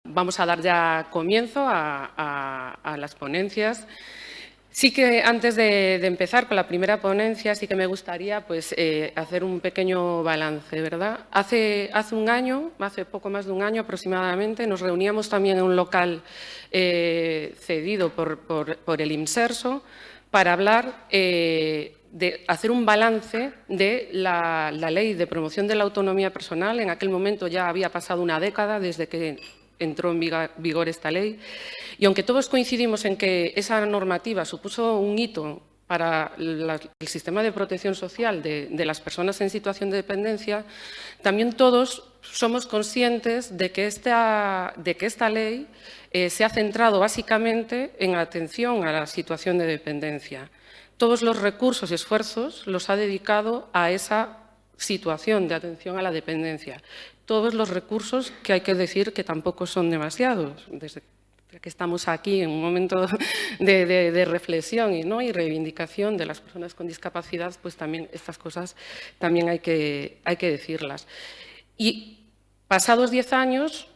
vamos a dar ya comienzo a las ponencias. Sí que antes de empezar con la primera ponencia, sí que me gustaría pues, hacer un pequeño balance, ¿verdad? Hace un año, hace poco más de un año aproximadamente, nos reuníamos también en un local cedido por el Imserso para hablar de hacer un balance de la Ley de Promoción de la Autonomía Personal. En aquel momento ya había pasado una década desde que entró en vigor esta ley. Y aunque todos coincidimos en que esa normativa supuso un hito para el sistema de protección social de las personas en situación de dependencia, también todos somos conscientes de que esta ley se ha centrado básicamente en atención a la situación de dependencia. Todos los recursos y esfuerzos los ha dedicado a esa situación de atención a la dependencia. Todos los recursos que hay que decir que tampoco son demasiados, desde que estamos aquí en un momento de reflexión y reivindicación de las personas con discapacidad, pues también estas cosas también hay que decirlas. Y pasados 10 años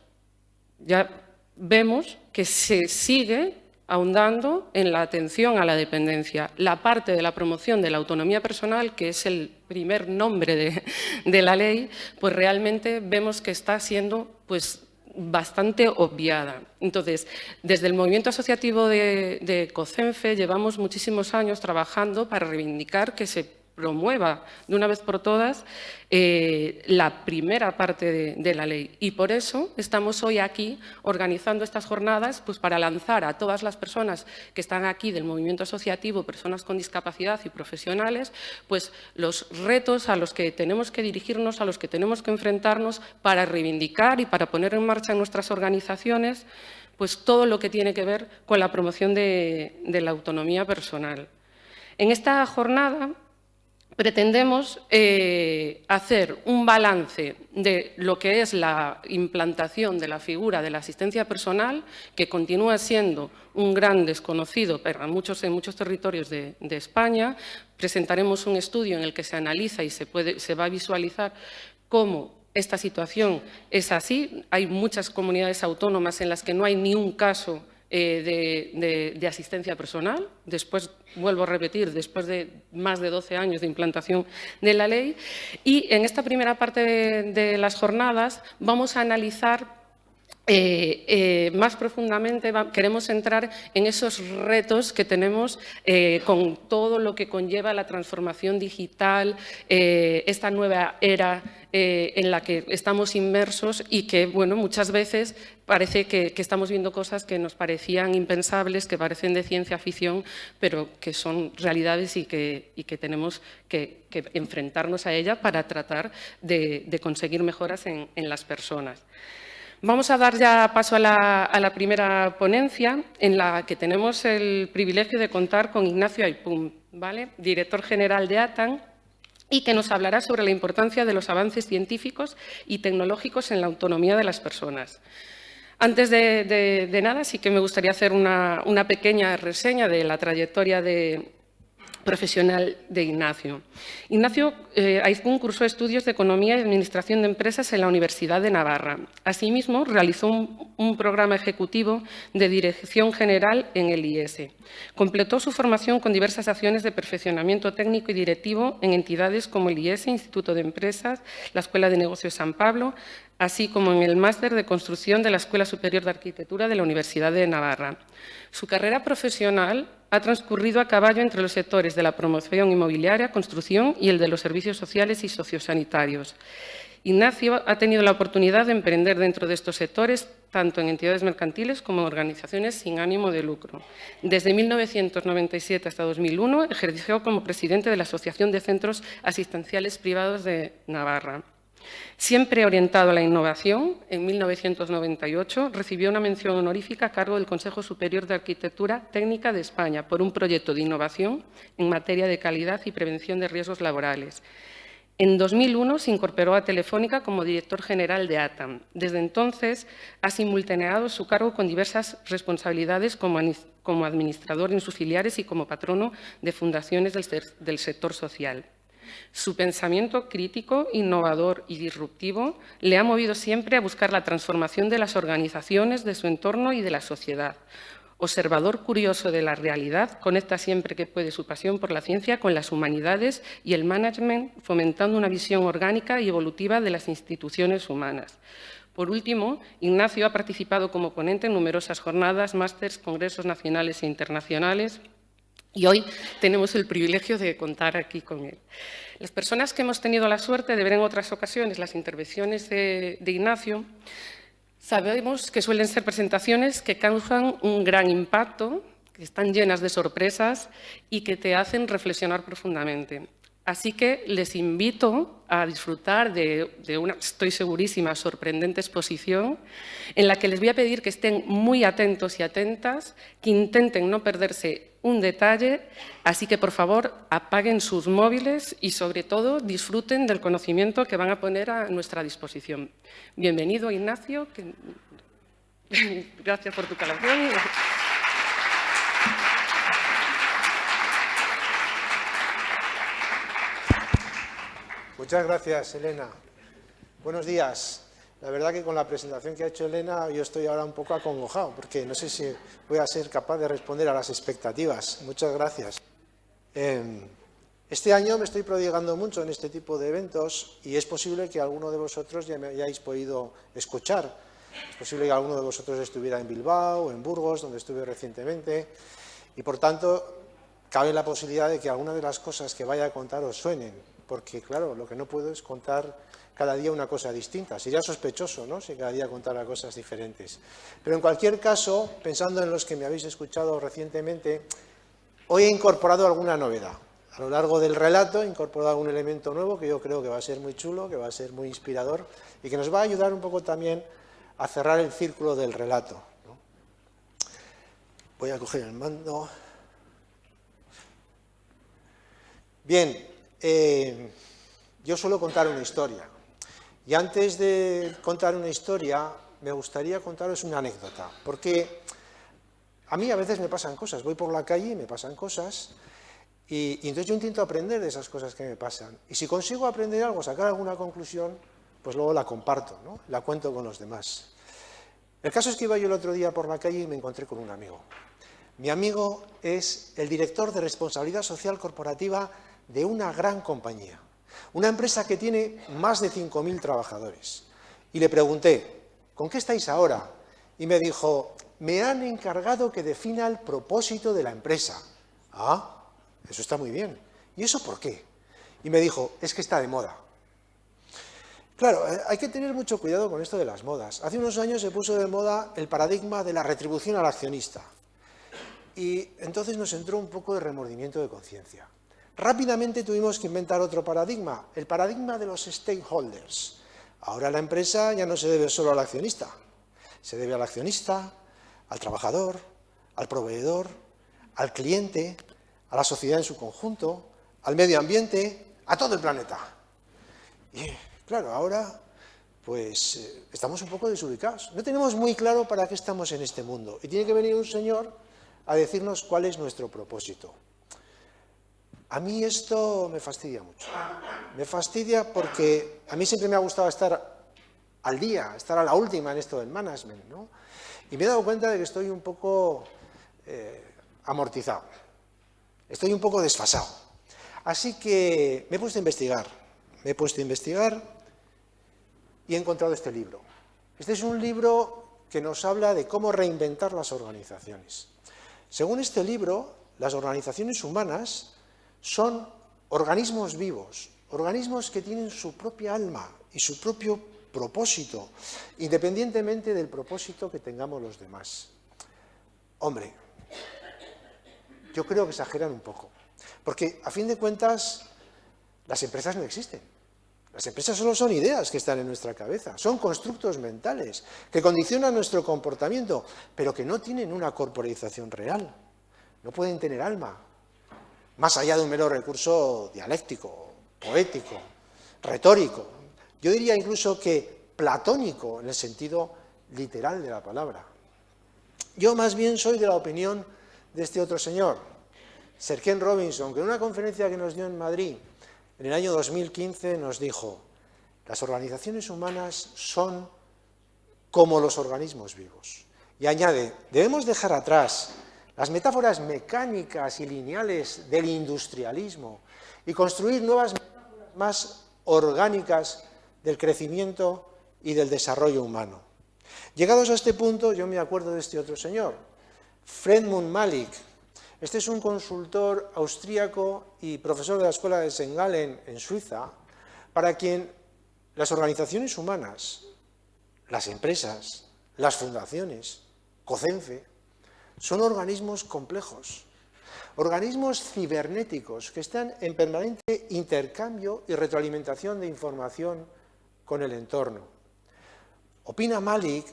ya vemos que se sigue ahondando en la atención a la dependencia. La parte de la promoción de la autonomía personal, que es el primer nombre de la ley, pues realmente vemos que está siendo pues, bastante obviada. Entonces, desde el movimiento asociativo de COCENFE llevamos muchísimos años trabajando para reivindicar que se promueva de una vez por todas la primera parte de la ley. Y por eso estamos hoy aquí organizando estas jornadas pues, para lanzar a todas las personas que están aquí del movimiento asociativo, personas con discapacidad y profesionales, pues los retos a los que tenemos que dirigirnos, a los que tenemos que enfrentarnos para reivindicar y para poner en marcha en nuestras organizaciones pues, todo lo que tiene que ver con la promoción de la autonomía personal. En esta jornada pretendemos hacer un balance de lo que es la implantación de la figura de la asistencia personal, que continúa siendo un gran desconocido en muchos territorios de España. Presentaremos un estudio en el que se analiza y se va a visualizar cómo esta situación es así. Hay muchas comunidades autónomas en las que no hay ni un caso de asistencia personal. Después, vuelvo a repetir, después de más de 12 años de implantación de la ley. Y en esta primera parte de las jornadas vamos a analizar más profundamente, queremos entrar en esos retos que tenemos con todo lo que conlleva la transformación digital, esta nueva era en la que estamos inmersos y que, bueno, muchas veces parece que estamos viendo cosas que nos parecían impensables, que parecen de ciencia ficción, pero que son realidades y que tenemos que enfrentarnos a ella para tratar de conseguir mejoras en las personas. Vamos a dar ya paso a la primera ponencia, en la que tenemos el privilegio de contar con Ignacio Aypún, ¿vale? Director general de ATAN, y que nos hablará sobre la importancia de los avances científicos y tecnológicos en la autonomía de las personas. Antes de nada, sí que me gustaría hacer una pequeña reseña de la trayectoria profesional de Ignacio. Ignacio Aypún cursó estudios de Economía y Administración de Empresas en la Universidad de Navarra. Asimismo, realizó un programa ejecutivo de Dirección General en el IES. Completó su formación con diversas acciones de perfeccionamiento técnico y directivo en entidades como el IES, Instituto de Empresas, la Escuela de Negocios San Pablo, así como en el Máster de Construcción de la Escuela Superior de Arquitectura de la Universidad de Navarra. Su carrera profesional ha transcurrido a caballo entre los sectores de la promoción inmobiliaria, construcción y el de los servicios sociales y sociosanitarios. Ignacio ha tenido la oportunidad de emprender dentro de estos sectores, tanto en entidades mercantiles como en organizaciones sin ánimo de lucro. Desde 1997 hasta 2001 ejerció como presidente de la Asociación de Centros Asistenciales Privados de Navarra. Siempre orientado a la innovación, en 1998 recibió una mención honorífica a cargo del Consejo Superior de Arquitectura Técnica de España por un proyecto de innovación en materia de calidad y prevención de riesgos laborales. En 2001 se incorporó a Telefónica como director general de ATAM. Desde entonces ha simultaneado su cargo con diversas responsabilidades como administrador en sus filiales y como patrono de fundaciones del sector social. Su pensamiento crítico, innovador y disruptivo le ha movido siempre a buscar la transformación de las organizaciones, de su entorno y de la sociedad. Observador curioso de la realidad, conecta siempre que puede su pasión por la ciencia con las humanidades y el management, fomentando una visión orgánica y evolutiva de las instituciones humanas. Por último, Ignacio ha participado como ponente en numerosas jornadas, másters, congresos nacionales e internacionales, y hoy tenemos el privilegio de contar aquí con él. Las personas que hemos tenido la suerte de ver en otras ocasiones las intervenciones de Ignacio, sabemos que suelen ser presentaciones que causan un gran impacto, que están llenas de sorpresas y que te hacen reflexionar profundamente. Así que les invito a disfrutar de una, estoy segurísima, sorprendente exposición, en la que les voy a pedir que estén muy atentos y atentas, que intenten no perderse un detalle, así que, por favor, apaguen sus móviles y, sobre todo, disfruten del conocimiento que van a poner a nuestra disposición. Bienvenido, Ignacio. Gracias por tu colaboración. Muchas gracias, Elena. Buenos días. La verdad que con la presentación que ha hecho Elena yo estoy ahora un poco acongojado porque no sé si voy a ser capaz de responder a las expectativas. Muchas gracias. Este año me estoy prodigando mucho en este tipo de eventos y es posible que alguno de vosotros ya me hayáis podido escuchar. Es posible que alguno de vosotros estuviera en Bilbao o en Burgos, donde estuve recientemente, y por tanto cabe la posibilidad de que alguna de las cosas que vaya a contar os suenen. Porque, claro, lo que no puedo es contar cada día una cosa distinta. Sería sospechoso, ¿no?, si cada día contara cosas diferentes. Pero, en cualquier caso, pensando en los que me habéis escuchado recientemente, hoy he incorporado alguna novedad. A lo largo del relato he incorporado algún elemento nuevo que yo creo que va a ser muy chulo, que va a ser muy inspirador y que nos va a ayudar un poco también a cerrar el círculo del relato, ¿no? Voy a coger el mando. Bien. Yo suelo contar una historia y antes de contar una historia me gustaría contaros una anécdota, porque a mí a veces me pasan cosas, voy por la calle y me pasan cosas y entonces yo intento aprender de esas cosas que me pasan y si consigo aprender algo, sacar alguna conclusión, pues luego la comparto, ¿no?, la cuento con los demás. El caso es que iba yo el otro día por la calle y me encontré con un amigo. Mi amigo es el director de responsabilidad social corporativa de una gran compañía, una empresa que tiene más de 5.000 trabajadores. Y le pregunté, ¿con qué estáis ahora? Y me dijo, me han encargado que defina el propósito de la empresa. Ah, eso está muy bien. ¿Y eso por qué? Y me dijo, es que está de moda. Claro, hay que tener mucho cuidado con esto de las modas. Hace unos años se puso de moda el paradigma de la retribución al accionista. Y entonces nos entró un poco de remordimiento de conciencia. Rápidamente tuvimos que inventar otro paradigma, el paradigma de los stakeholders. Ahora la empresa ya no se debe solo al accionista, se debe al accionista, al trabajador, al proveedor, al cliente, a la sociedad en su conjunto, al medio ambiente, a todo el planeta. Y claro, ahora pues estamos un poco desubicados. No tenemos muy claro para qué estamos en este mundo y tiene que venir un señor a decirnos cuál es nuestro propósito. A mí esto me fastidia mucho. Me fastidia porque a mí siempre me ha gustado estar al día, estar a la última en esto del management, ¿no? Y me he dado cuenta de que estoy un poco amortizado, estoy un poco desfasado. Así que me he puesto a investigar, y he encontrado este libro. Este es un libro que nos habla de cómo reinventar las organizaciones. Según este libro, las organizaciones humanas son organismos vivos, organismos que tienen su propia alma y su propio propósito, independientemente del propósito que tengamos los demás. Hombre, yo creo que exageran un poco, porque a fin de cuentas las empresas no existen. Las empresas solo son ideas que están en nuestra cabeza, son constructos mentales que condicionan nuestro comportamiento, pero que no tienen una corporización real, no pueden tener alma. Más allá de un mero recurso dialéctico, poético, retórico. Yo diría incluso que platónico en el sentido literal de la palabra. Yo más bien soy de la opinión de este otro señor, Sir Ken Robinson, que en una conferencia que nos dio en Madrid, en el año 2015 nos dijo: las organizaciones humanas son como los organismos vivos. Y añade: debemos dejar atrás las metáforas mecánicas y lineales del industrialismo y construir nuevas metáforas más orgánicas del crecimiento y del desarrollo humano. Llegados a este punto, yo me acuerdo de este otro señor, Fredmund Malik. Este es un consultor austríaco y profesor de la Escuela de St. Gallen en Suiza, para quien las organizaciones humanas, las empresas, las fundaciones, COCENFE, son organismos complejos, organismos cibernéticos que están en permanente intercambio y retroalimentación de información con el entorno. Opina Malik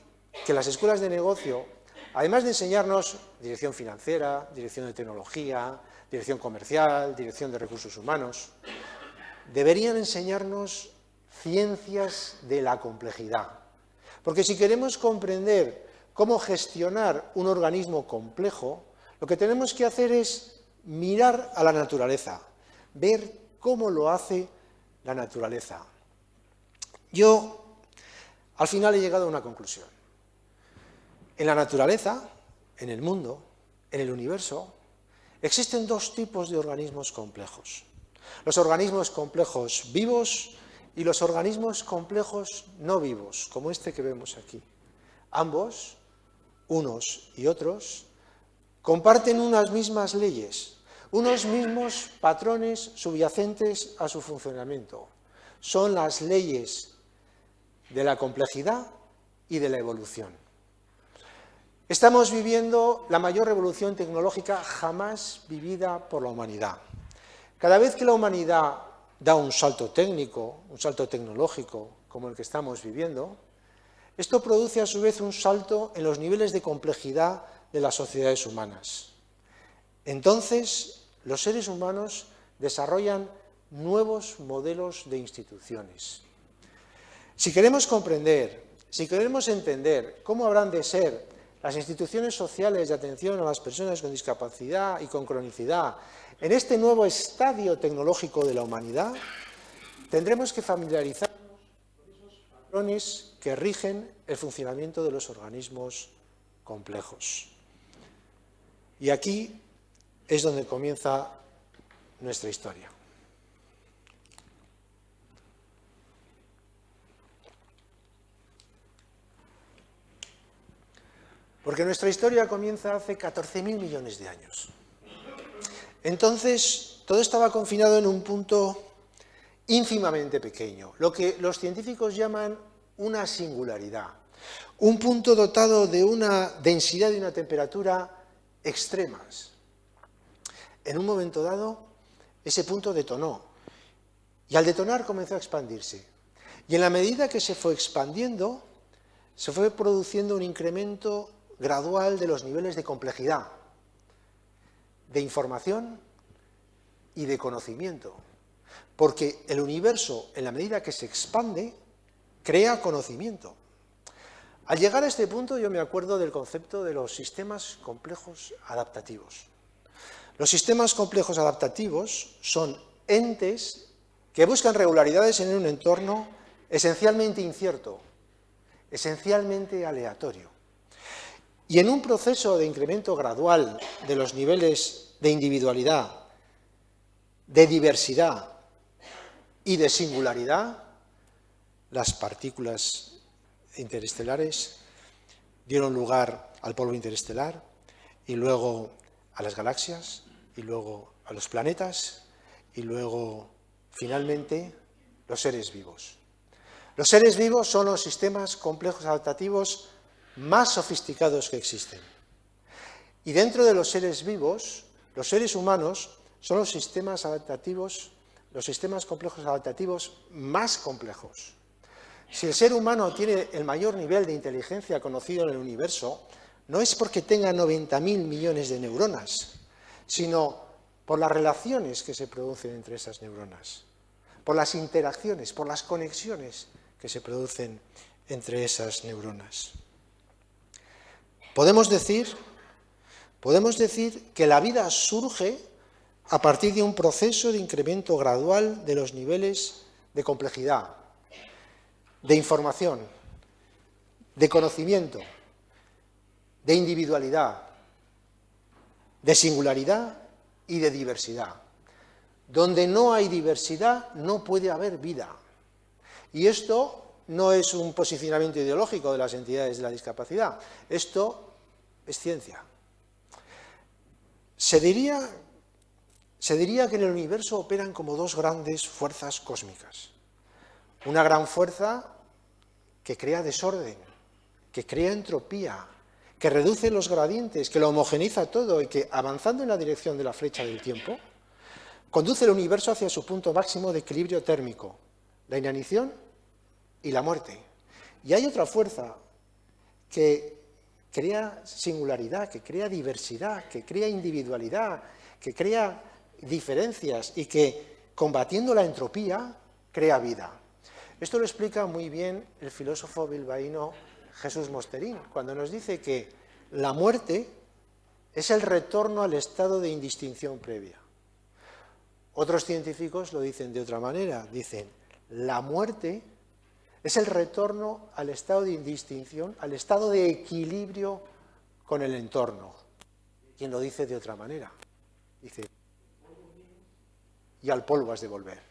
que las escuelas de negocio, además de enseñarnos dirección financiera, dirección de tecnología, dirección comercial, dirección de recursos humanos, deberían enseñarnos ciencias de la complejidad. Porque si queremos comprender cómo gestionar un organismo complejo, lo que tenemos que hacer es mirar a la naturaleza, ver cómo lo hace la naturaleza. Yo, al final, he llegado a una conclusión. En la naturaleza, en el mundo, en el universo, existen dos tipos de organismos complejos. Los organismos complejos vivos y los organismos complejos no vivos, como este que vemos aquí. Ambos, unos y otros, comparten unas mismas leyes, unos mismos patrones subyacentes a su funcionamiento. Son las leyes de la complejidad y de la evolución. Estamos viviendo la mayor revolución tecnológica jamás vivida por la humanidad. Cada vez que la humanidad da un salto técnico, un salto tecnológico, como el que estamos viviendo, esto produce a su vez un salto en los niveles de complejidad de las sociedades humanas. Entonces, los seres humanos desarrollan nuevos modelos de instituciones. Si queremos comprender, si queremos entender cómo habrán de ser las instituciones sociales de atención a las personas con discapacidad y con cronicidad en este nuevo estadio tecnológico de la humanidad, tendremos que familiarizarnos con esos patrones que rigen el funcionamiento de los organismos complejos. Y aquí es donde comienza nuestra historia. Porque nuestra historia comienza hace 14.000 millones de años. Entonces, todo estaba confinado en un punto ínfimamente pequeño, lo que los científicos llaman una singularidad, un punto dotado de una densidad y una temperatura extremas. En un momento dado, ese punto detonó, y al detonar comenzó a expandirse. Y en la medida que se fue expandiendo, se fue produciendo un incremento gradual de los niveles de complejidad, de información y de conocimiento. Porque el universo, en la medida que se expande, crea conocimiento. Al llegar a este punto, yo me acuerdo del concepto de los sistemas complejos adaptativos. Los sistemas complejos adaptativos son entes que buscan regularidades en un entorno esencialmente incierto, esencialmente aleatorio. Y en un proceso de incremento gradual de los niveles de individualidad, de diversidad y de singularidad, las partículas interestelares dieron lugar al polvo interestelar y luego a las galaxias y luego a los planetas y luego, finalmente, los seres vivos. Los seres vivos son los sistemas complejos adaptativos más sofisticados que existen. Y dentro de los seres vivos, los seres humanos son los sistemas adaptativos, los sistemas complejos adaptativos más complejos. Si el ser humano tiene el mayor nivel de inteligencia conocido en el universo, no es porque tenga 90.000 millones de neuronas, sino por las relaciones que se producen entre esas neuronas, por las interacciones, por las conexiones que se producen entre esas neuronas. Podemos decir que la vida surge a partir de un proceso de incremento gradual de los niveles de complejidad, de información, de conocimiento, de individualidad, de singularidad y de diversidad. Donde no hay diversidad no puede haber vida. Y esto no es un posicionamiento ideológico de las entidades de la discapacidad, esto es ciencia. Se diría que en el universo operan como dos grandes fuerzas cósmicas. Una gran fuerza que crea desorden, que crea entropía, que reduce los gradientes, que lo homogeneiza todo y que, avanzando en la dirección de la flecha del tiempo, conduce el universo hacia su punto máximo de equilibrio térmico, la inanición y la muerte. Y hay otra fuerza que crea singularidad, que crea diversidad, que crea individualidad, que crea diferencias y que, combatiendo la entropía, crea vida. Esto lo explica muy bien el filósofo bilbaíno Jesús Mosterín, cuando nos dice que la muerte es el retorno al estado de indistinción previa. Otros científicos lo dicen de otra manera, dicen, la muerte es el retorno al estado de indistinción, al estado de equilibrio con el entorno. ¿Quién lo dice de otra manera? Dice, y al polvo has de volver.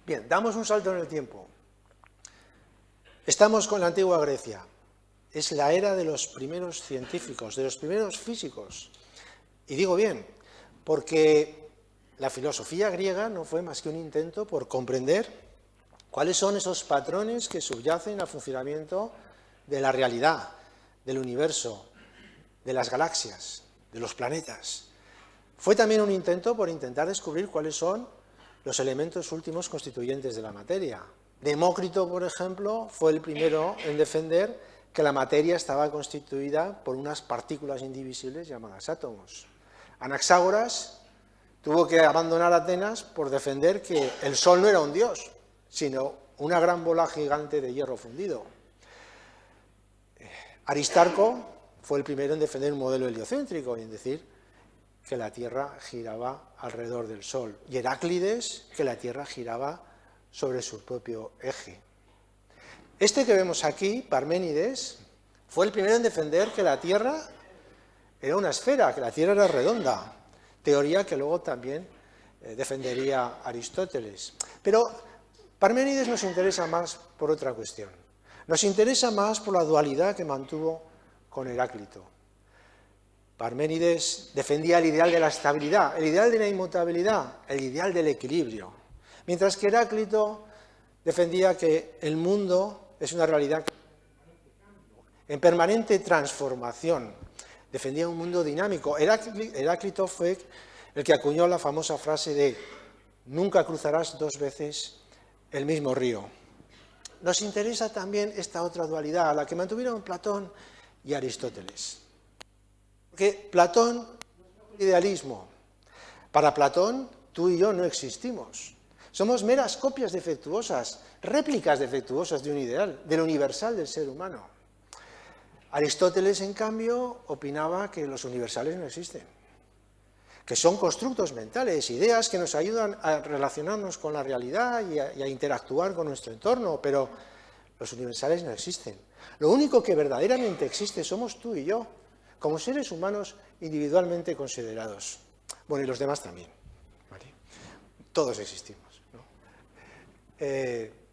Bien, damos un salto en el tiempo. Estamos con la antigua Grecia. Es la era de los primeros científicos, de los primeros físicos. Y digo bien, porque la filosofía griega no fue más que un intento por comprender cuáles son esos patrones que subyacen al funcionamiento de la realidad, del universo, de las galaxias, de los planetas. Fue también un intento por intentar descubrir cuáles son los elementos últimos constituyentes de la materia. Demócrito, por ejemplo, fue el primero en defender que la materia estaba constituida por unas partículas indivisibles llamadas átomos. Anaxágoras tuvo que abandonar Atenas por defender que el Sol no era un dios, sino una gran bola gigante de hierro fundido. Aristarco fue el primero en defender un modelo heliocéntrico y en decir que la Tierra giraba alrededor del Sol, y Heráclides que la Tierra giraba sobre su propio eje. Este que vemos aquí, Parménides, fue el primero en defender que la Tierra era una esfera, que la Tierra era redonda, teoría que luego también defendería Aristóteles. Pero Parménides nos interesa más por otra cuestión. Nos interesa más por la dualidad que mantuvo con Heráclito. Parménides defendía el ideal de la estabilidad, el ideal de la inmutabilidad, el ideal del equilibrio, mientras que Heráclito defendía que el mundo es una realidad en permanente transformación, defendía un mundo dinámico. Heráclito fue el que acuñó la famosa frase de nunca cruzarás dos veces el mismo río. Nos interesa también esta otra dualidad, la que mantuvieron Platón y Aristóteles. Porque Platón es un idealismo. Para Platón, tú y yo no existimos. Somos meras copias defectuosas, réplicas defectuosas de un ideal, del universal del ser humano. Aristóteles, en cambio, opinaba que los universales no existen, que son constructos mentales, ideas que nos ayudan a relacionarnos con la realidad y a interactuar con nuestro entorno, pero los universales no existen. Lo único que verdaderamente existe somos tú y yo, como seres humanos individualmente considerados. Bueno, y los demás también, ¿vale? Todos existimos, ¿no?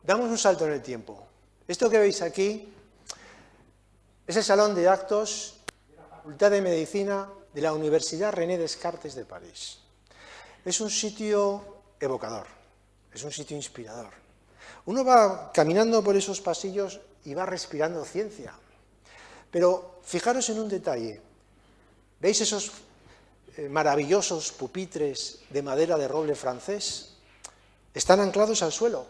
Damos un salto en el tiempo. Esto que veis aquí es el salón de actos de la Facultad de Medicina de la Universidad René Descartes de París. Es un sitio evocador, es un sitio inspirador. Uno va caminando por esos pasillos y va respirando ciencia. Pero fijaros en un detalle. ¿Veis esos maravillosos pupitres de madera de roble francés? Están anclados al suelo.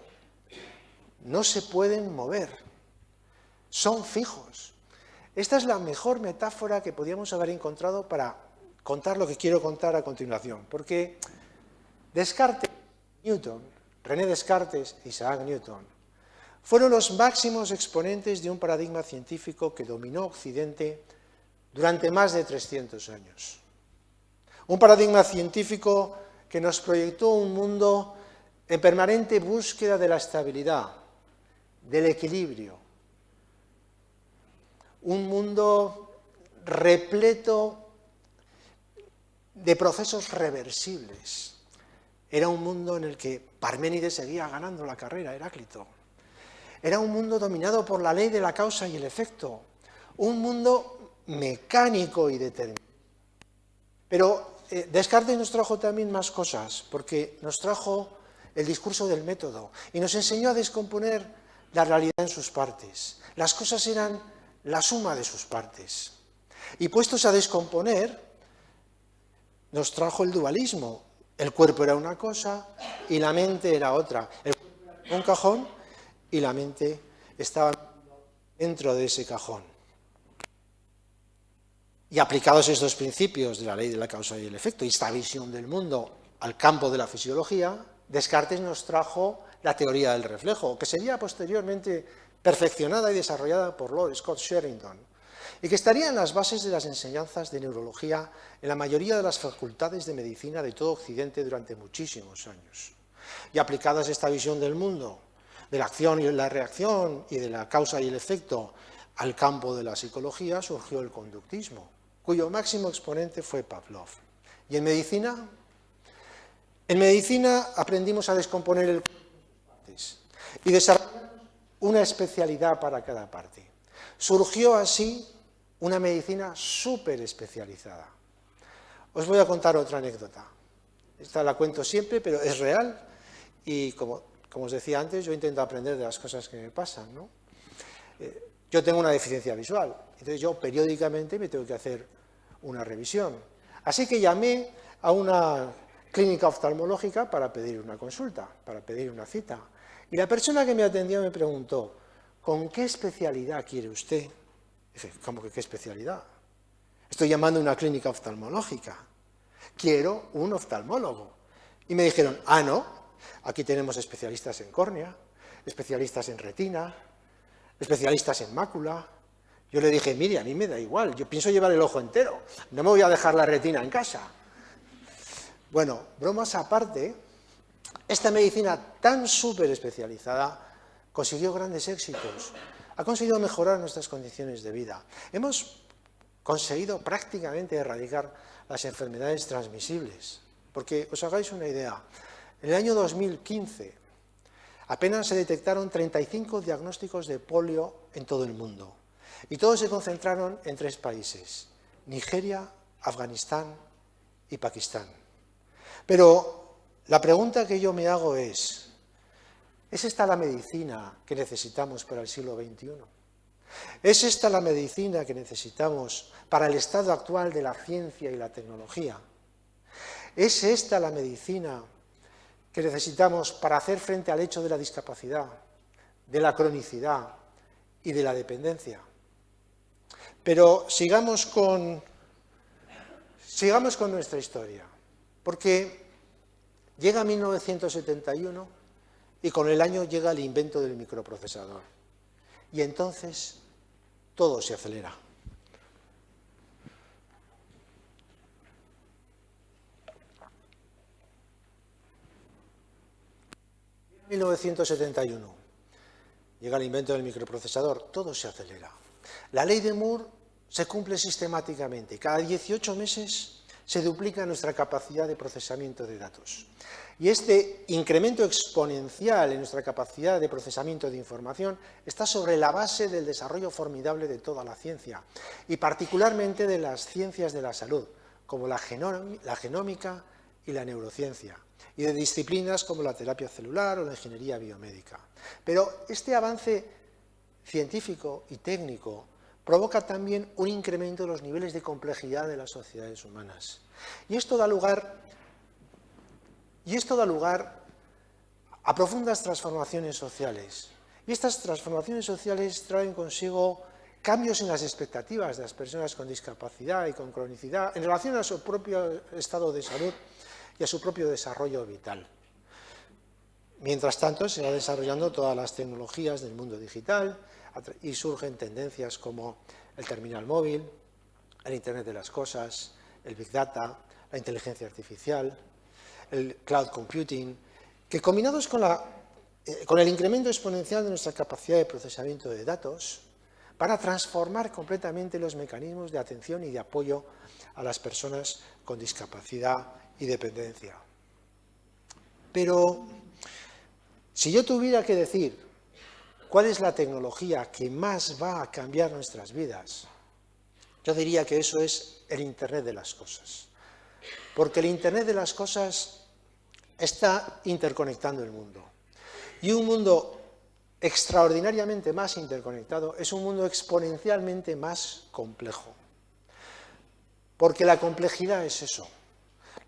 No se pueden mover. Son fijos. Esta es la mejor metáfora que podíamos haber encontrado para contar lo que quiero contar a continuación. Porque Descartes y Newton René Descartes e Isaac Newton, fueron los máximos exponentes de un paradigma científico que dominó Occidente durante más de 300 años. Un paradigma científico que nos proyectó un mundo en permanente búsqueda de la estabilidad, del equilibrio. Un mundo repleto de procesos reversibles. Era un mundo en el que Parménides seguía ganando la carrera, Heráclito. Era un mundo dominado por la ley de la causa y el efecto. Un mundo mecánico y determinado. Pero Descartes nos trajo también más cosas, porque nos trajo el discurso del método y nos enseñó a descomponer la realidad en sus partes. Las cosas eran la suma de sus partes. Y puestos a descomponer, nos trajo el dualismo. El cuerpo era una cosa y la mente era otra. El cuerpo era un cajón y la mente estaba dentro de ese cajón. Y aplicados estos principios de la ley de la causa y el efecto y esta visión del mundo al campo de la fisiología, Descartes nos trajo la teoría del reflejo, que sería posteriormente perfeccionada y desarrollada por Lord Scott Sherrington, y que estaría en las bases de las enseñanzas de neurología en la mayoría de las facultades de medicina de todo Occidente durante muchísimos años. Y aplicadas esta visión del mundo, de la acción y la reacción y de la causa y el efecto al campo de la psicología, surgió el conductismo, cuyo máximo exponente fue Pavlov. ¿Y en medicina? En medicina aprendimos a descomponer el cuerpo en partes y desarrollamos una especialidad para cada parte. Surgió así una medicina súper especializada. Os voy a contar otra anécdota. Esta la cuento siempre, pero es real y como os decía antes, yo intento aprender de las cosas que me pasan, ¿no? Yo tengo una deficiencia visual, entonces yo periódicamente me tengo que hacer una revisión. Así que llamé a una clínica oftalmológica para pedir una consulta, para pedir una cita. Y la persona que me atendió me preguntó, ¿con qué especialidad quiere usted? Dije, ¿cómo que qué especialidad? Estoy llamando a una clínica oftalmológica. Quiero un oftalmólogo. Y me dijeron, no, aquí tenemos especialistas en córnea, especialistas en retina, especialistas en mácula. Yo le dije, mire, a mí me da igual, yo pienso llevar el ojo entero, no me voy a dejar la retina en casa. Bueno, bromas aparte, esta medicina tan súper especializada consiguió grandes éxitos, ha conseguido mejorar nuestras condiciones de vida. Hemos conseguido prácticamente erradicar las enfermedades transmisibles, porque os hagáis una idea, en el año 2015 apenas se detectaron 35 diagnósticos de polio en todo el mundo. Y todos se concentraron en 3 países, Nigeria, Afganistán y Pakistán. Pero la pregunta que yo me hago ¿es esta la medicina que necesitamos para el siglo XXI? ¿Es esta la medicina que necesitamos para el estado actual de la ciencia y la tecnología? ¿Es esta la medicina que necesitamos para hacer frente al hecho de la discapacidad, de la cronicidad y de la dependencia? Pero sigamos con nuestra historia, porque llega 1971 y con el año llega el invento del microprocesador. Y entonces todo se acelera. En 1971 llega el invento del microprocesador, todo se acelera. La ley de Moore se cumple sistemáticamente. Cada 18 meses se duplica nuestra capacidad de procesamiento de datos. Y este incremento exponencial en nuestra capacidad de procesamiento de información está sobre la base del desarrollo formidable de toda la ciencia, y particularmente de las ciencias de la salud, como la genómica y la neurociencia, y de disciplinas como la terapia celular o la ingeniería biomédica. Pero este avance científico y técnico provoca también un incremento de los niveles de complejidad de las sociedades humanas. Y esto da lugar a profundas transformaciones sociales. Y estas transformaciones sociales traen consigo cambios en las expectativas de las personas con discapacidad y con cronicidad en relación a su propio estado de salud y a su propio desarrollo vital. Mientras tanto, se va desarrollando todas las tecnologías del mundo digital y surgen tendencias como el terminal móvil, el Internet de las cosas, el Big Data, la inteligencia artificial, el cloud computing, que combinados con el incremento exponencial de nuestra capacidad de procesamiento de datos, van a transformar completamente los mecanismos de atención y de apoyo a las personas con discapacidad y dependencia. Pero si yo tuviera que decir cuál es la tecnología que más va a cambiar nuestras vidas, yo diría que eso es el Internet de las cosas. Porque el Internet de las cosas está interconectando el mundo. Y un mundo extraordinariamente más interconectado es un mundo exponencialmente más complejo. Porque la complejidad es eso.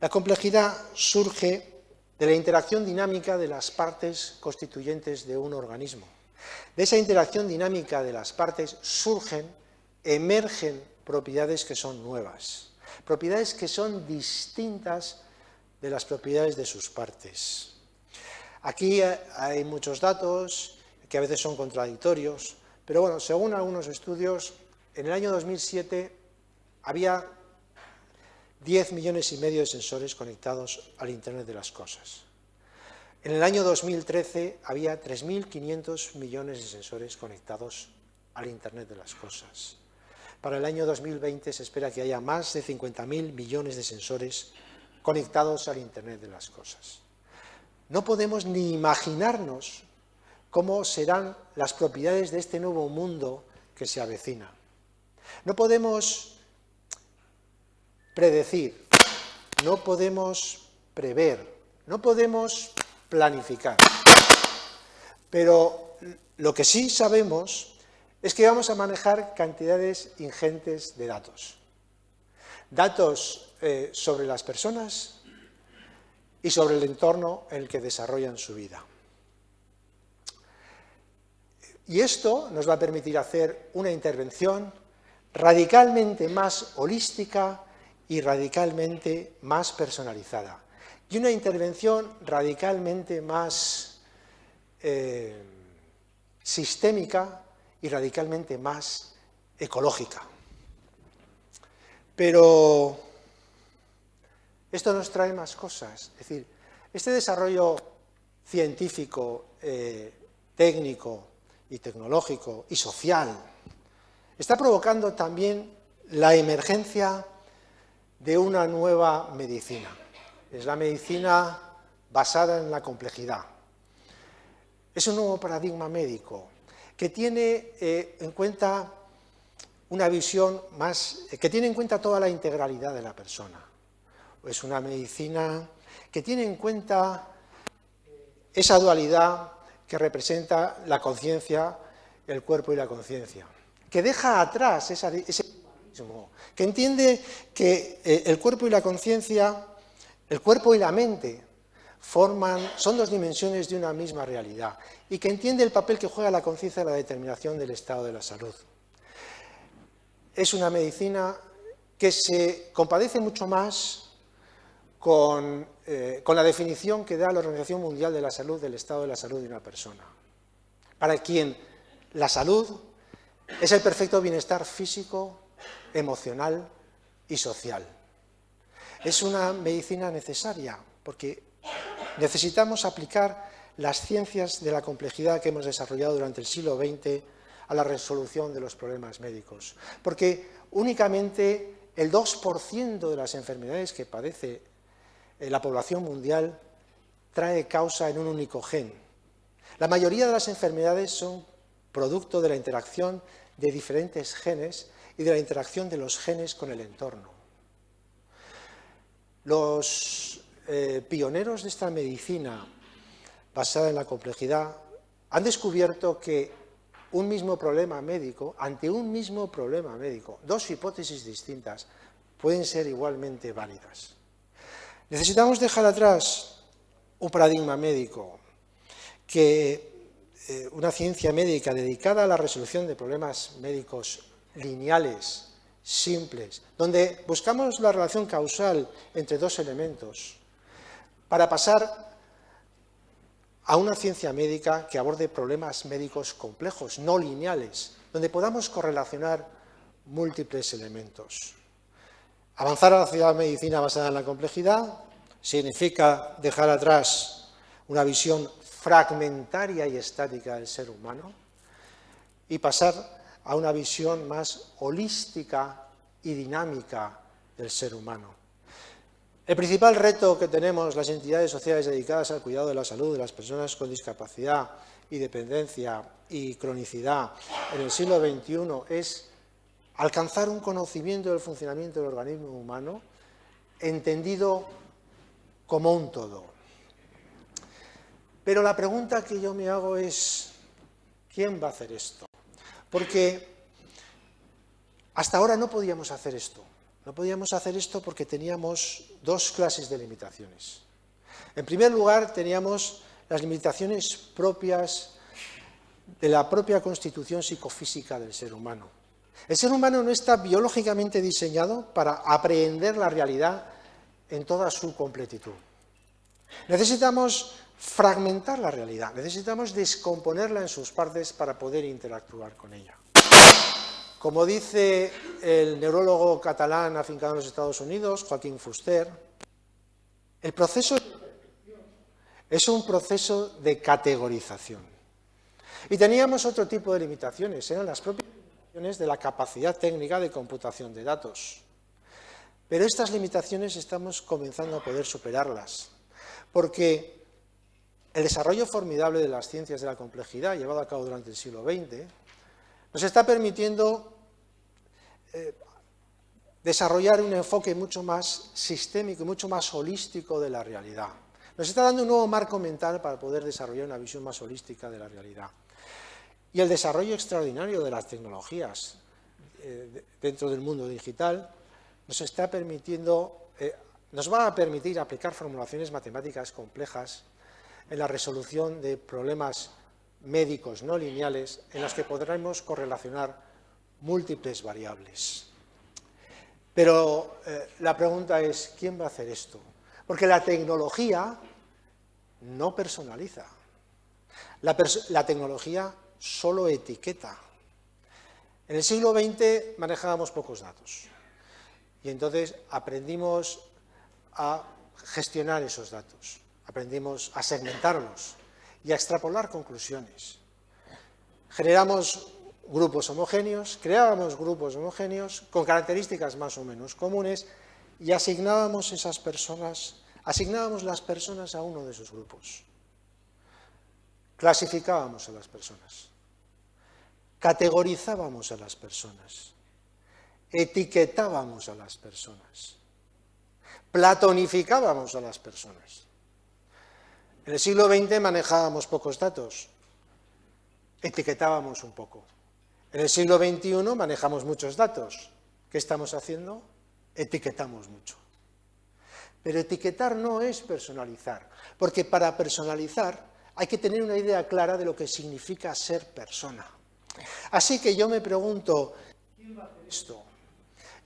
La complejidad surge de la interacción dinámica de las partes constituyentes de un organismo. De esa interacción dinámica de las partes emergen propiedades que son nuevas, propiedades que son distintas de las propiedades de sus partes. Aquí hay muchos datos que a veces son contradictorios, pero bueno, según algunos estudios, en el año 2007 había 10,5 millones de sensores conectados al Internet de las cosas. En el año 2013 había 3.500 millones de sensores conectados al Internet de las cosas. Para el año 2020 se espera que haya más de 50.000 millones de sensores conectados al Internet de las cosas. No podemos ni imaginarnos cómo serán las propiedades de este nuevo mundo que se avecina. No podemos predecir, no podemos prever, no podemos planificar. Pero lo que sí sabemos es que vamos a manejar cantidades ingentes de datos. Datos sobre las personas y sobre el entorno en el que desarrollan su vida. Y esto nos va a permitir hacer una intervención radicalmente más holística y radicalmente más personalizada. Y una intervención radicalmente más sistémica y radicalmente más ecológica. Pero esto nos trae más cosas. Es decir, este desarrollo científico, técnico y tecnológico y social está provocando también la emergencia de una nueva medicina. Es la medicina basada en la complejidad. Es un nuevo paradigma médico que tiene en cuenta una visión que tiene en cuenta toda la integralidad de la persona. Es una medicina que tiene en cuenta esa dualidad que representa la conciencia, el cuerpo y la conciencia, que deja atrás ese dualismo, que entiende que el cuerpo y la conciencia, el cuerpo y la mente son dos dimensiones de una misma realidad y que entiende el papel que juega la conciencia en la determinación del estado de la salud. Es una medicina que se compadece mucho más con la definición que da la Organización Mundial de la Salud del estado de la salud de una persona, para quien la salud es el perfecto bienestar físico, emocional y social. Es una medicina necesaria porque necesitamos aplicar las ciencias de la complejidad que hemos desarrollado durante el siglo XX a la resolución de los problemas médicos, porque únicamente el 2% de las enfermedades que padece la población mundial trae causa en un único gen. La mayoría de las enfermedades son producto de la interacción de diferentes genes y de la interacción de los genes con el entorno. Los pioneros de esta medicina basada en la complejidad han descubierto que ante un mismo problema médico, dos hipótesis distintas pueden ser igualmente válidas. Necesitamos dejar atrás un paradigma médico, una ciencia médica dedicada a la resolución de problemas médicos lineales, simples, donde buscamos la relación causal entre dos elementos, para pasar a una ciencia médica que aborde problemas médicos complejos, no lineales, donde podamos correlacionar múltiples elementos. Avanzar hacia la medicina basada en la complejidad significa dejar atrás una visión fragmentaria y estática del ser humano y pasar a una visión más holística y dinámica del ser humano. El principal reto que tenemos las entidades sociales dedicadas al cuidado de la salud de las personas con discapacidad y dependencia y cronicidad en el siglo XXI es alcanzar un conocimiento del funcionamiento del organismo humano entendido como un todo. Pero la pregunta que yo me hago es, ¿quién va a hacer esto? Porque hasta ahora no podíamos hacer esto. No podíamos hacer esto porque teníamos dos clases de limitaciones. En primer lugar, teníamos las limitaciones propias de la propia constitución psicofísica del ser humano. El ser humano no está biológicamente diseñado para aprehender la realidad en toda su completitud. Necesitamos fragmentar la realidad, necesitamos descomponerla en sus partes para poder interactuar con ella. Como dice el neurólogo catalán afincado en los Estados Unidos, Joaquín Fuster, el proceso es un proceso de categorización. Y teníamos otro tipo de limitaciones, eran las propias limitaciones de la capacidad técnica de computación de datos. Pero estas limitaciones estamos comenzando a poder superarlas, porque el desarrollo formidable de las ciencias de la complejidad, llevado a cabo durante el siglo XX, nos está permitiendo desarrollar un enfoque mucho más sistémico y mucho más holístico de la realidad. Nos está dando un nuevo marco mental para poder desarrollar una visión más holística de la realidad. Y el desarrollo extraordinario de las tecnologías dentro del mundo digital nos va a permitir aplicar formulaciones matemáticas complejas en la resolución de problemas médicos no lineales en los que podremos correlacionar múltiples variables. Pero la pregunta es, ¿quién va a hacer esto? Porque la tecnología no personaliza. La tecnología solo etiqueta. En el siglo XX manejábamos pocos datos y entonces aprendimos a gestionar esos datos, aprendimos a segmentarlos y a extrapolar conclusiones. Generamos grupos homogéneos, creábamos grupos homogéneos con características más o menos comunes y asignábamos las personas a uno de esos grupos. Clasificábamos a las personas, categorizábamos a las personas, etiquetábamos a las personas, platonificábamos a las personas. En el siglo XX manejábamos pocos datos, etiquetábamos un poco. En el siglo XXI manejamos muchos datos. ¿Qué estamos haciendo? Etiquetamos mucho. Pero etiquetar no es personalizar, porque para personalizar hay que tener una idea clara de lo que significa ser persona. Así que yo me pregunto, ¿quién va a hacer esto?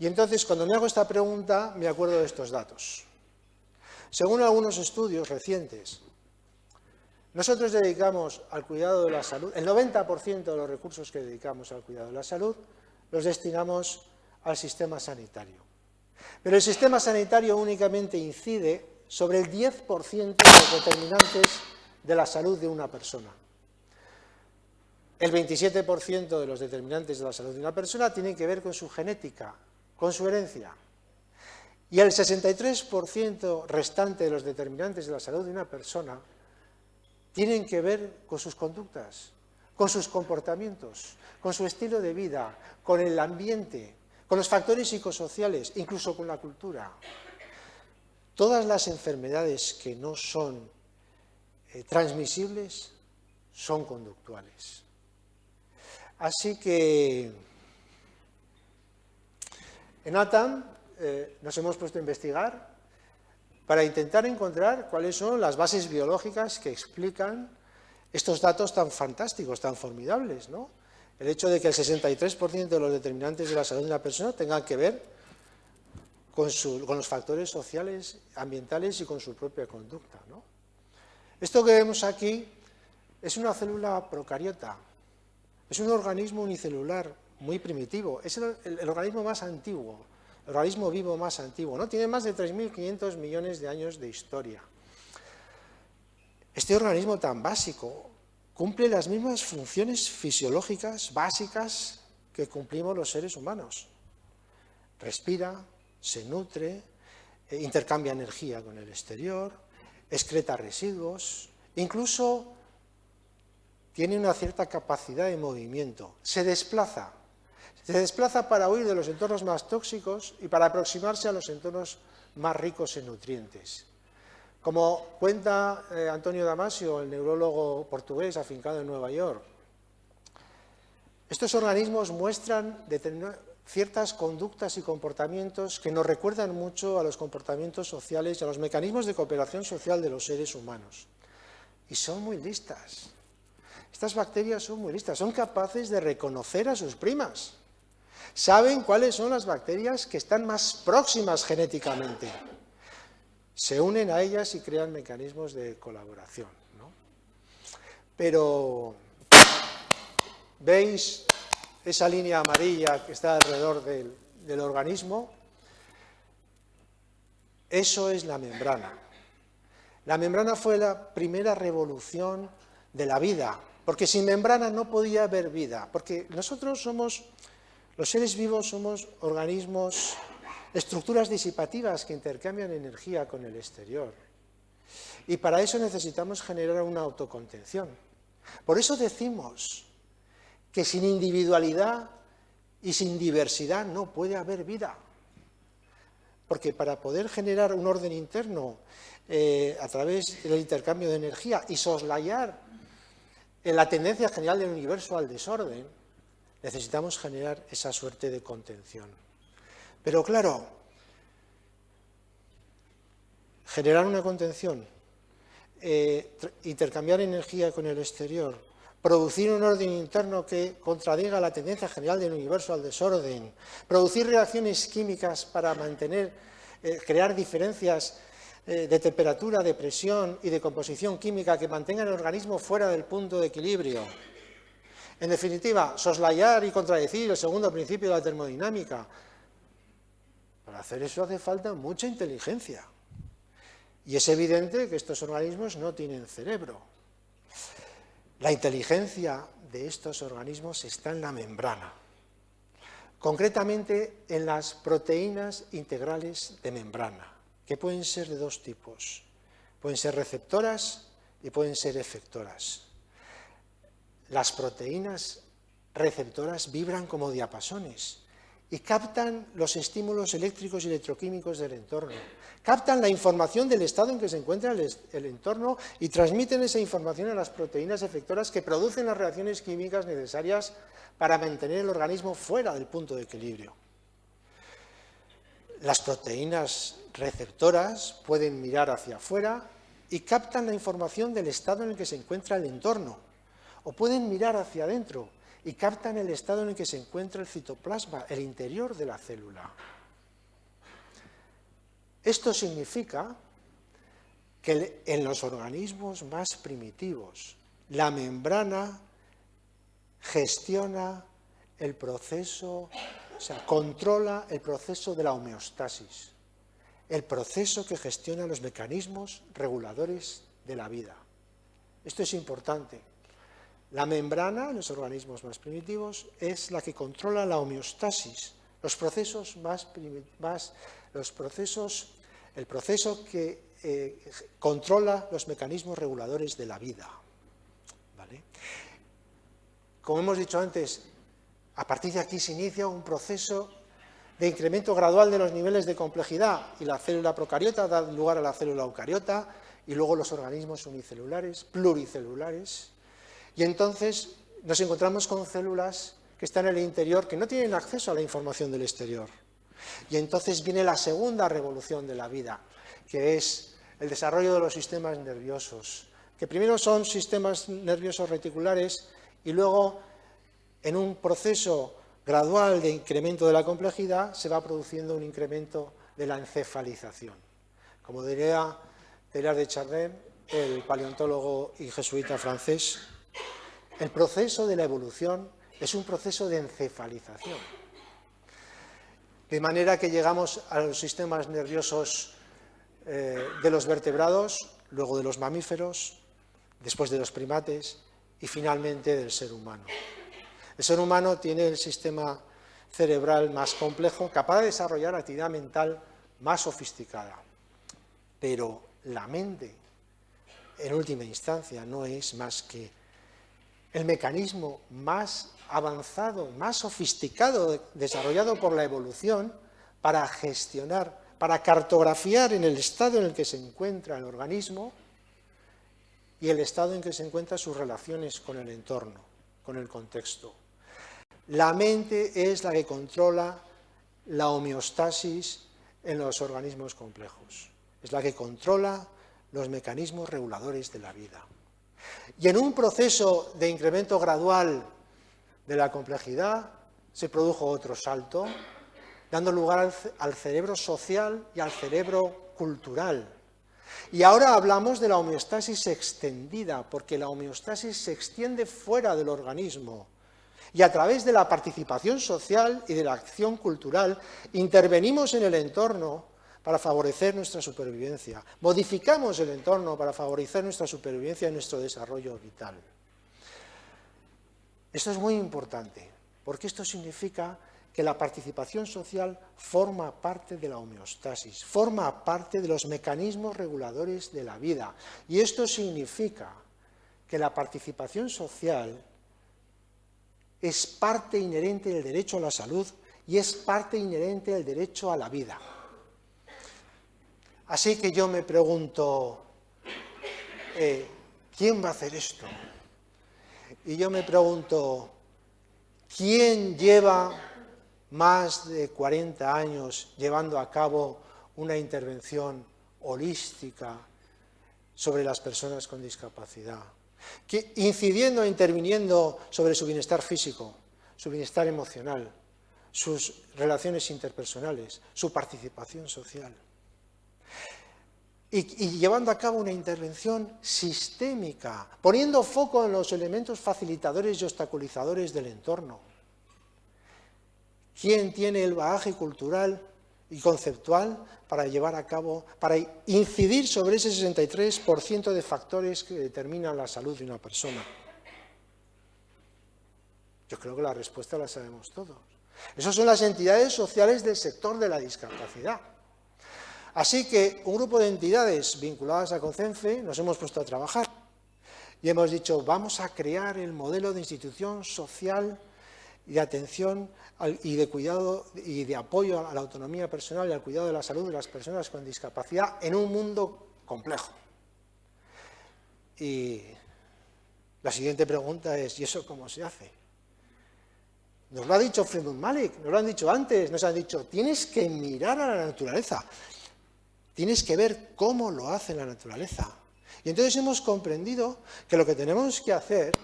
Y entonces, cuando me hago esta pregunta, me acuerdo de estos datos. Según algunos estudios recientes, nosotros dedicamos al cuidado de la salud, el 90% de los recursos que dedicamos al cuidado de la salud los destinamos al sistema sanitario. Pero el sistema sanitario únicamente incide sobre el 10% de los determinantes de la salud de una persona. El 27% de los determinantes de la salud de una persona tienen que ver con su genética, con su herencia. Y el 63% restante de los determinantes de la salud de una persona tienen que ver con sus conductas, con sus comportamientos, con su estilo de vida, con el ambiente, con los factores psicosociales, incluso con la cultura. Todas las enfermedades que no son transmisibles son conductuales. Así que en ATAM nos hemos puesto a investigar para intentar encontrar cuáles son las bases biológicas que explican estos datos tan fantásticos, tan formidables, ¿no? El hecho de que el 63% de los determinantes de la salud de una persona tengan que ver con los factores sociales, ambientales y con su propia conducta, ¿no? Esto que vemos aquí es una célula procariota, es un organismo unicelular muy primitivo, es el organismo más antiguo, el organismo vivo más antiguo, ¿no? Tiene más de 3.500 millones de años de historia. Este organismo tan básico cumple las mismas funciones fisiológicas básicas que cumplimos los seres humanos. Respira, se nutre, intercambia energía con el exterior, excreta residuos, incluso tiene una cierta capacidad de movimiento, se desplaza para huir de los entornos más tóxicos y para aproximarse a los entornos más ricos en nutrientes. Como cuenta Antonio Damasio, el neurólogo portugués afincado en Nueva York, estos organismos muestran ciertas conductas y comportamientos que nos recuerdan mucho a los comportamientos sociales y a los mecanismos de cooperación social de los seres humanos. Y son muy listas. Estas bacterias son muy listas, son capaces de reconocer a sus primas. Saben cuáles son las bacterias que están más próximas genéticamente. Se unen a ellas y crean mecanismos de colaboración, ¿no? Pero, ¿veis esa línea amarilla que está alrededor del organismo? Eso es la membrana. La membrana fue la primera revolución de la vida, porque sin membrana no podía haber vida, porque nosotros somos, los seres vivos somos organismos, estructuras disipativas que intercambian energía con el exterior. Y para eso necesitamos generar una autocontención. Por eso decimos que sin individualidad y sin diversidad no puede haber vida. Porque para poder generar un orden interno a través del intercambio de energía y soslayar la tendencia general del universo al desorden, necesitamos generar esa suerte de contención. Pero claro, generar una contención, intercambiar energía con el exterior, producir un orden interno que contradiga la tendencia general del universo al desorden, producir reacciones químicas para crear diferencias de temperatura, de presión y de composición química que mantengan el organismo fuera del punto de equilibrio. En definitiva, soslayar y contradecir el segundo principio de la termodinámica. Para hacer eso hace falta mucha inteligencia. Y es evidente que estos organismos no tienen cerebro. La inteligencia de estos organismos está en la membrana, concretamente en las proteínas integrales de membrana, que pueden ser de dos tipos. Pueden ser receptoras y pueden ser efectoras. Las proteínas receptoras vibran como diapasones y captan los estímulos eléctricos y electroquímicos del entorno. Captan la información del estado en que se encuentra el entorno y transmiten esa información a las proteínas efectoras que producen las reacciones químicas necesarias para mantener el organismo fuera del punto de equilibrio. Las proteínas receptoras pueden mirar hacia afuera y captan la información del estado en el que se encuentra el entorno, o pueden mirar hacia adentro y captan el estado en el que se encuentra el citoplasma, el interior de la célula. Esto significa que en los organismos más primitivos, la membrana gestiona el proceso, o sea, controla el proceso de la homeostasis, el proceso que gestiona los mecanismos reguladores de la vida. Esto es importante. La membrana en los organismos más primitivos es la que controla la homeostasis, el proceso que controla los mecanismos reguladores de la vida. ¿Vale? Como hemos dicho antes, a partir de aquí se inicia un proceso de incremento gradual de los niveles de complejidad y la célula procariota da lugar a la célula eucariota y luego los organismos unicelulares, pluricelulares. Y entonces nos encontramos con células que están en el interior, que no tienen acceso a la información del exterior. Y entonces viene la segunda revolución de la vida, que es el desarrollo de los sistemas nerviosos, que primero son sistemas nerviosos reticulares y luego, en un proceso gradual de incremento de la complejidad, se va produciendo un incremento de la encefalización. Como diría Teilhard de Chardin, el paleontólogo y jesuita francés, el proceso de la evolución es un proceso de encefalización. De manera que llegamos a los sistemas nerviosos de los vertebrados, luego de los mamíferos, después de los primates y finalmente del ser humano. El ser humano tiene el sistema cerebral más complejo, capaz de desarrollar actividad mental más sofisticada. Pero la mente, en última instancia, no es más que el mecanismo más avanzado, más sofisticado, desarrollado por la evolución para gestionar, para cartografiar en el estado en el que se encuentra el organismo y el estado en que se encuentran sus relaciones con el entorno, con el contexto. La mente es la que controla la homeostasis en los organismos complejos. Es la que controla los mecanismos reguladores de la vida. Y en un proceso de incremento gradual de la complejidad se produjo otro salto, dando lugar al cerebro social y al cerebro cultural. Y ahora hablamos de la homeostasis extendida, porque la homeostasis se extiende fuera del organismo. Y a través de la participación social y de la acción cultural intervenimos en el entorno para favorecer nuestra supervivencia. Modificamos el entorno para favorecer nuestra supervivencia y nuestro desarrollo vital. Esto es muy importante, porque esto significa que la participación social forma parte de la homeostasis, forma parte de los mecanismos reguladores de la vida. Y esto significa que la participación social es parte inherente del derecho a la salud y es parte inherente del derecho a la vida. Así que yo me pregunto, ¿quién va a hacer esto? Y yo me pregunto, ¿quién lleva más de 40 años llevando a cabo una intervención holística sobre las personas con discapacidad? Incidiendo e interviniendo sobre su bienestar físico, su bienestar emocional, sus relaciones interpersonales, su participación social. Y llevando a cabo una intervención sistémica, poniendo foco en los elementos facilitadores y obstaculizadores del entorno. ¿Quién tiene el bagaje cultural y conceptual para llevar a cabo, para incidir sobre ese 63% de factores que determinan la salud de una persona? Yo creo que la respuesta la sabemos todos. Esas son las entidades sociales del sector de la discapacidad. Así que un grupo de entidades vinculadas a CONCENFE nos hemos puesto a trabajar y hemos dicho, vamos a crear el modelo de institución social y de atención y de cuidado y de apoyo a la autonomía personal y al cuidado de la salud de las personas con discapacidad en un mundo complejo. Y la siguiente pregunta es, ¿y eso cómo se hace? Nos lo ha dicho Fredmund Malik, nos lo han dicho antes, nos han dicho, tienes que mirar a la naturaleza, tienes que ver cómo lo hace la naturaleza. Y entonces hemos comprendido que lo que tenemos que hacer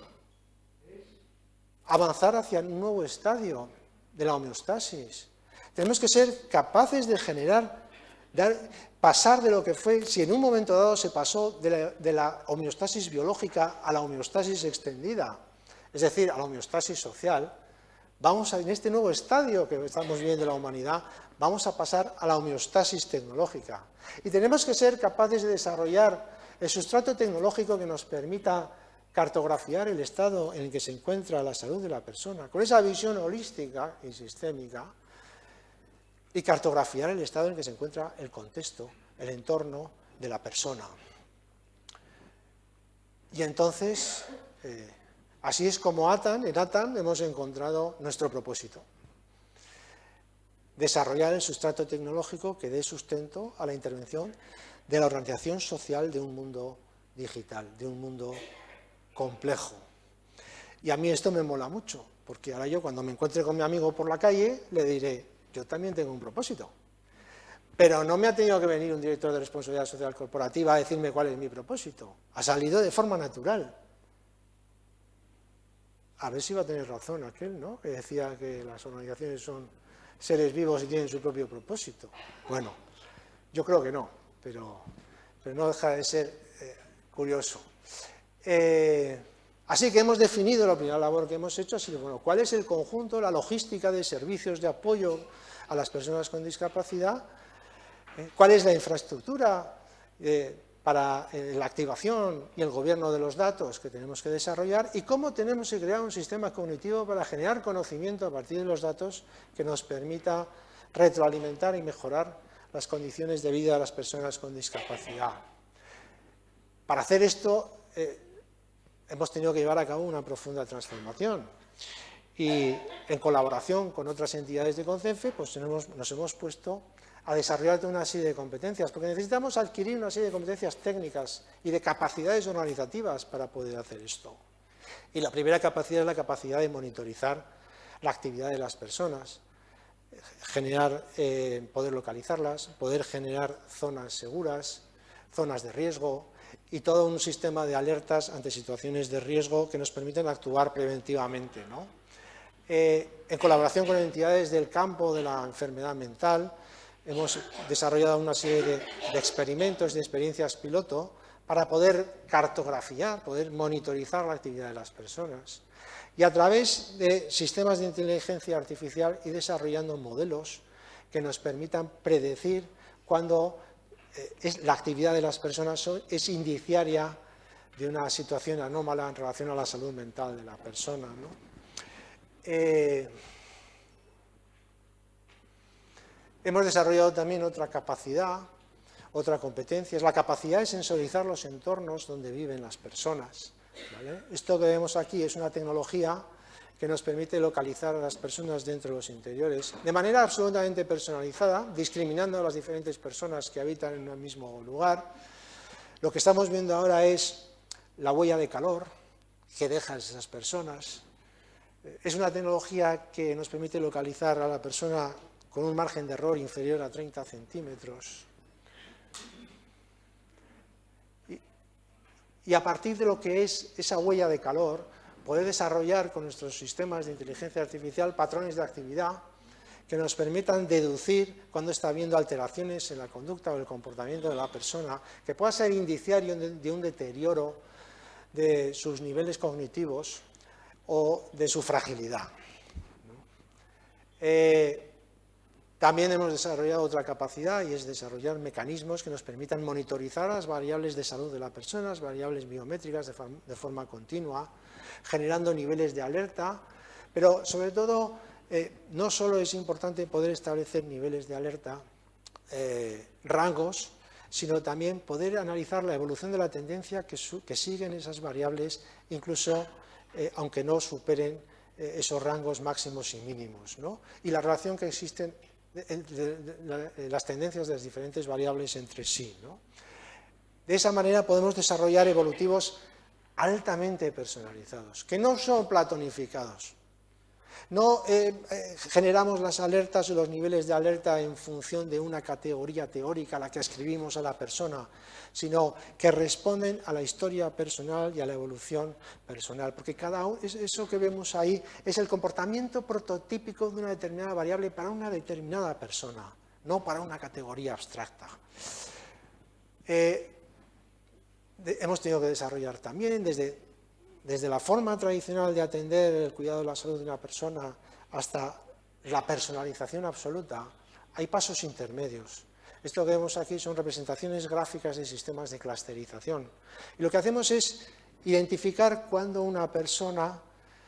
es avanzar hacia un nuevo estadio de la homeostasis. Tenemos que ser capaces de generar, pasar de lo que fue, si en un momento dado se pasó de la homeostasis biológica a la homeostasis extendida, es decir, a la homeostasis social, vamos en este nuevo estadio que estamos viviendo en la humanidad, vamos a pasar a la homeostasis tecnológica. Y tenemos que ser capaces de desarrollar el sustrato tecnológico que nos permita cartografiar el estado en el que se encuentra la salud de la persona, con esa visión holística y sistémica, y cartografiar el estado en el que se encuentra el contexto, el entorno de la persona. Y entonces, así es como en ATAN hemos encontrado nuestro propósito. Desarrollar el sustrato tecnológico que dé sustento a la intervención de la organización social de un mundo digital, de un mundo complejo. Y a mí esto me mola mucho, porque ahora yo cuando me encuentre con mi amigo por la calle le diré, yo también tengo un propósito. Pero no me ha tenido que venir un director de responsabilidad social corporativa a decirme cuál es mi propósito. Ha salido de forma natural. A ver si va a tener razón aquel, ¿no?, que decía que las organizaciones son seres vivos y tienen su propio propósito. Bueno, yo creo que no, pero no deja de ser curioso. Así que hemos definido, la primera labor que hemos hecho ha sido, bueno, ¿cuál es el conjunto, la logística de servicios de apoyo a las personas con discapacidad? ¿Cuál es la infraestructura para la activación y el gobierno de los datos que tenemos que desarrollar? ¿Y cómo tenemos que crear un sistema cognitivo para generar conocimiento a partir de los datos que nos permita retroalimentar y mejorar las condiciones de vida de las personas con discapacidad? Para hacer esto, hemos tenido que llevar a cabo una profunda transformación y en colaboración con otras entidades de CONCEFE pues nos hemos puesto a desarrollar toda una serie de competencias, porque necesitamos adquirir una serie de competencias técnicas y de capacidades organizativas para poder hacer esto. Y la primera capacidad es la capacidad de monitorizar la actividad de las personas, poder localizarlas, poder generar zonas seguras, zonas de riesgo, y todo un sistema de alertas ante situaciones de riesgo que nos permiten actuar preventivamente, ¿no? En colaboración con entidades del campo de la enfermedad mental, hemos desarrollado una serie de experimentos, de experiencias piloto, para poder cartografiar, poder monitorizar la actividad de las personas. Y a través de sistemas de inteligencia artificial ir desarrollando modelos que nos permitan predecir cuando la actividad de las personas es indiciaria de una situación anómala en relación a la salud mental de la persona, ¿no? Hemos desarrollado también otra capacidad, otra competencia, es la capacidad de sensorizar los entornos donde viven las personas, ¿vale? Esto que vemos aquí es una tecnología que nos permite localizar a las personas dentro de los interiores de manera absolutamente personalizada, discriminando a las diferentes personas que habitan en un mismo lugar. Lo que estamos viendo ahora es la huella de calor que dejan esas personas. Es una tecnología que nos permite localizar a la persona con un margen de error inferior a 30 centímetros. Y a partir de lo que es esa huella de calor, poder desarrollar con nuestros sistemas de inteligencia artificial patrones de actividad que nos permitan deducir cuando está habiendo alteraciones en la conducta o el comportamiento de la persona, que pueda ser indiciario de un deterioro de sus niveles cognitivos o de su fragilidad. También hemos desarrollado otra capacidad y es desarrollar mecanismos que nos permitan monitorizar las variables de salud de la persona, las variables biométricas de forma continua, generando niveles de alerta, pero sobre todo no solo es importante poder establecer niveles de alerta, rangos, sino también poder analizar la evolución de la tendencia que siguen esas variables, incluso aunque no superen esos rangos máximos y mínimos, ¿no? Y la relación que existen las tendencias de las diferentes variables entre sí, ¿no? De esa manera podemos desarrollar evolutivos altamente personalizados, que no son platonificados. No generamos las alertas o los niveles de alerta en función de una categoría teórica a la que ascribimos a la persona, sino que responden a la historia personal y a la evolución personal, porque eso que vemos ahí es el comportamiento prototípico de una determinada variable para una determinada persona, no para una categoría abstracta. Hemos tenido que desarrollar también desde la forma tradicional de atender el cuidado de la salud de una persona hasta la personalización absoluta, hay pasos intermedios. Esto que vemos aquí son representaciones gráficas de sistemas de clusterización. Y lo que hacemos es identificar cuando una persona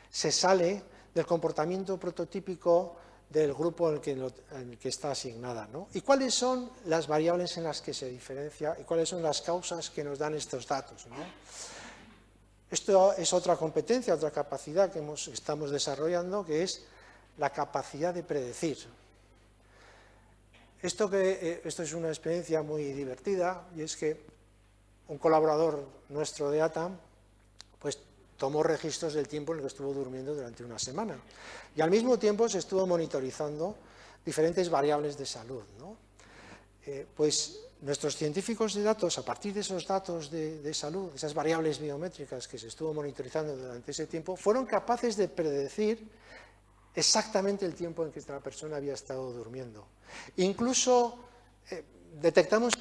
se sale del comportamiento prototípico del grupo en el que está asignada, ¿no? Y cuáles son las variables en las que se diferencia y cuáles son las causas que nos dan estos datos, ¿no? Esto es otra competencia, otra capacidad que estamos desarrollando, que es la capacidad de predecir. Esto es una experiencia muy divertida, y es que un colaborador nuestro de ATAM pues, tomó registros del tiempo en el que estuvo durmiendo durante una semana. Y al mismo tiempo se estuvo monitorizando diferentes variables de salud, ¿no? Pues nuestros científicos de datos, a partir de esos datos de salud, esas variables biométricas que se estuvo monitorizando durante ese tiempo, fueron capaces de predecir exactamente el tiempo en que esta persona había estado durmiendo. Incluso detectamos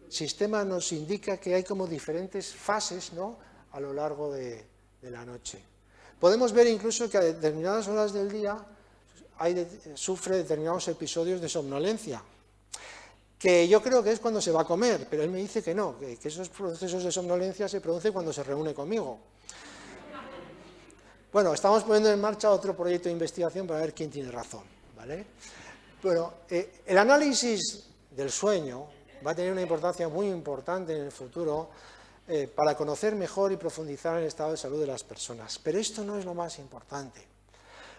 sistema nos indica que hay como diferentes fases, ¿no?, a lo largo de la noche. Podemos ver incluso que a determinadas horas del día sufre determinados episodios de somnolencia, que yo creo que es cuando se va a comer, pero él me dice que no, que esos procesos de somnolencia se producen cuando se reúne conmigo. Bueno, estamos poniendo en marcha otro proyecto de investigación para ver quién tiene razón, ¿vale? Bueno, el análisis del sueño va a tener una importancia muy importante en el futuro para conocer mejor y profundizar en el estado de salud de las personas. Pero esto no es lo más importante.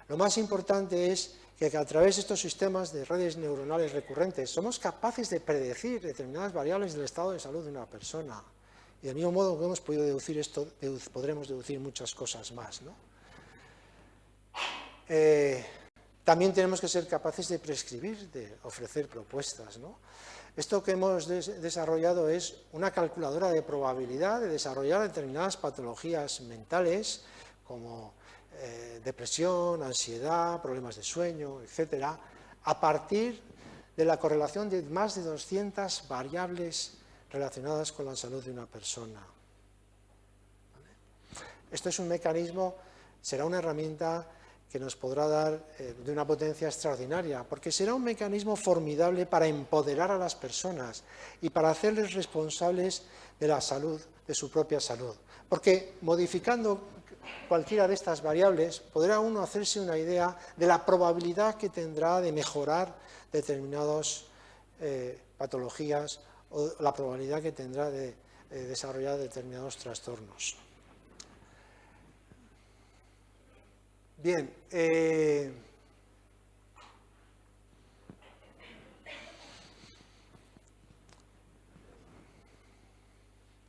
Lo más importante es que a través de estos sistemas de redes neuronales recurrentes somos capaces de predecir determinadas variables del estado de salud de una persona. Y del mismo modo que hemos podido deducir esto, podremos deducir muchas cosas más, ¿no? También tenemos que ser capaces de prescribir, de ofrecer propuestas, ¿no? Esto que hemos desarrollado es una calculadora de probabilidad de desarrollar determinadas patologías mentales como depresión, ansiedad, problemas de sueño, etcétera, a partir de la correlación de más de 200 variables relacionadas con la salud de una persona. ¿Vale? Esto es un mecanismo, será una herramienta que nos podrá dar de una potencia extraordinaria, porque será un mecanismo formidable para empoderar a las personas y para hacerles responsables de la salud, de su propia salud. Porque modificando cualquiera de estas variables, podrá uno hacerse una idea de la probabilidad que tendrá de mejorar determinadas patologías o la probabilidad que tendrá de desarrollar determinados trastornos. Bien,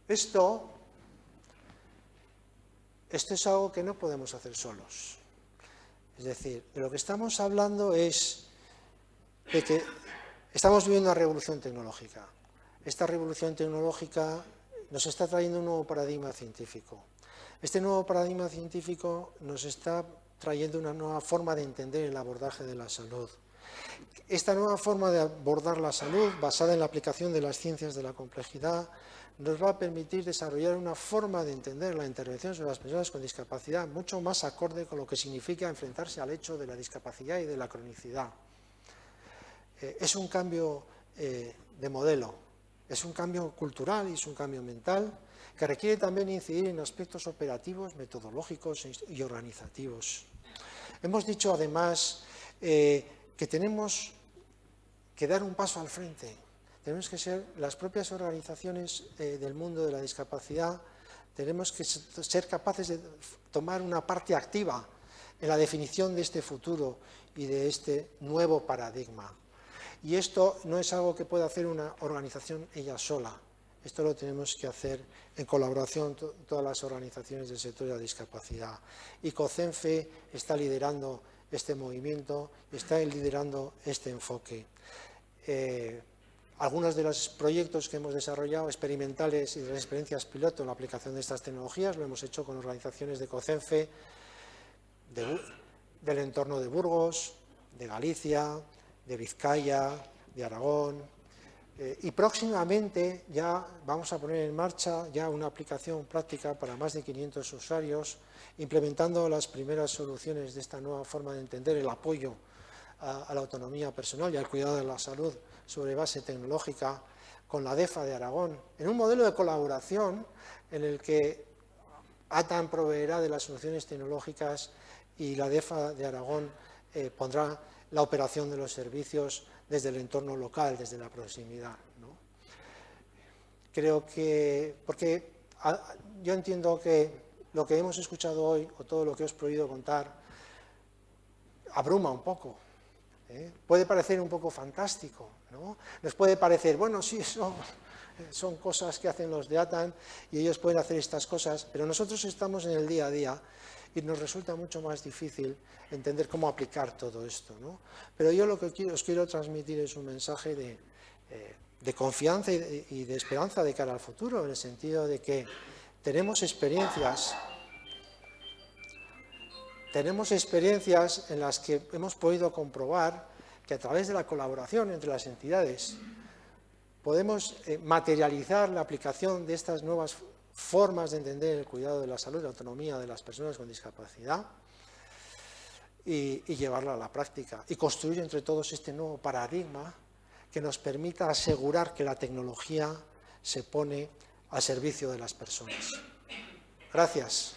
esto es algo que no podemos hacer solos. Es decir, de lo que estamos hablando es de que estamos viviendo una revolución tecnológica. Esta revolución tecnológica nos está trayendo un nuevo paradigma científico. Este nuevo paradigma científico nos está trayendo una nueva forma de entender el abordaje de la salud. Esta nueva forma de abordar la salud, basada en la aplicación de las ciencias de la complejidad, nos va a permitir desarrollar una forma de entender la intervención sobre las personas con discapacidad mucho más acorde con lo que significa enfrentarse al hecho de la discapacidad y de la cronicidad. Es un cambio de modelo, es un cambio cultural y es un cambio mental que requiere también incidir en aspectos operativos, metodológicos y organizativos. Hemos dicho además que tenemos que dar un paso al frente. Tenemos que ser las propias organizaciones del mundo de la discapacidad, tenemos que ser capaces de tomar una parte activa en la definición de este futuro y de este nuevo paradigma. Y esto no es algo que pueda hacer una organización ella sola. Esto lo tenemos que hacer en colaboración con todas las organizaciones del sector de la discapacidad. Y COCENFE está liderando este movimiento, está liderando este enfoque. Algunos de los proyectos que hemos desarrollado, experimentales y de las experiencias piloto en la aplicación de estas tecnologías, lo hemos hecho con organizaciones de COCENFE, del entorno de Burgos, de Galicia, de Vizcaya, de Aragón, y próximamente ya vamos a poner en marcha ya una aplicación práctica para más de 500 usuarios, implementando las primeras soluciones de esta nueva forma de entender el apoyo a la autonomía personal y al cuidado de la salud sobre base tecnológica con la DEFA de Aragón, en un modelo de colaboración en el que ATAN proveerá de las soluciones tecnológicas y la DEFA de Aragón pondrá la operación de los servicios desde el entorno local, desde la proximidad, ¿no? Creo que, porque yo entiendo que lo que hemos escuchado hoy, o todo lo que os he podido contar, abruma un poco. Puede parecer un poco fantástico, ¿no? Nos puede parecer, bueno, sí, son cosas que hacen los de ATAN y ellos pueden hacer estas cosas, pero nosotros estamos en el día a día y nos resulta mucho más difícil entender cómo aplicar todo esto, ¿no? Pero yo lo que os quiero transmitir es un mensaje de confianza y de esperanza de cara al futuro, en el sentido de que tenemos experiencias en las que hemos podido comprobar que a través de la colaboración entre las entidades podemos materializar la aplicación de estas nuevas formas de entender el cuidado de la salud y la autonomía de las personas con discapacidad y llevarla a la práctica y construir entre todos este nuevo paradigma que nos permita asegurar que la tecnología se pone al servicio de las personas. Gracias.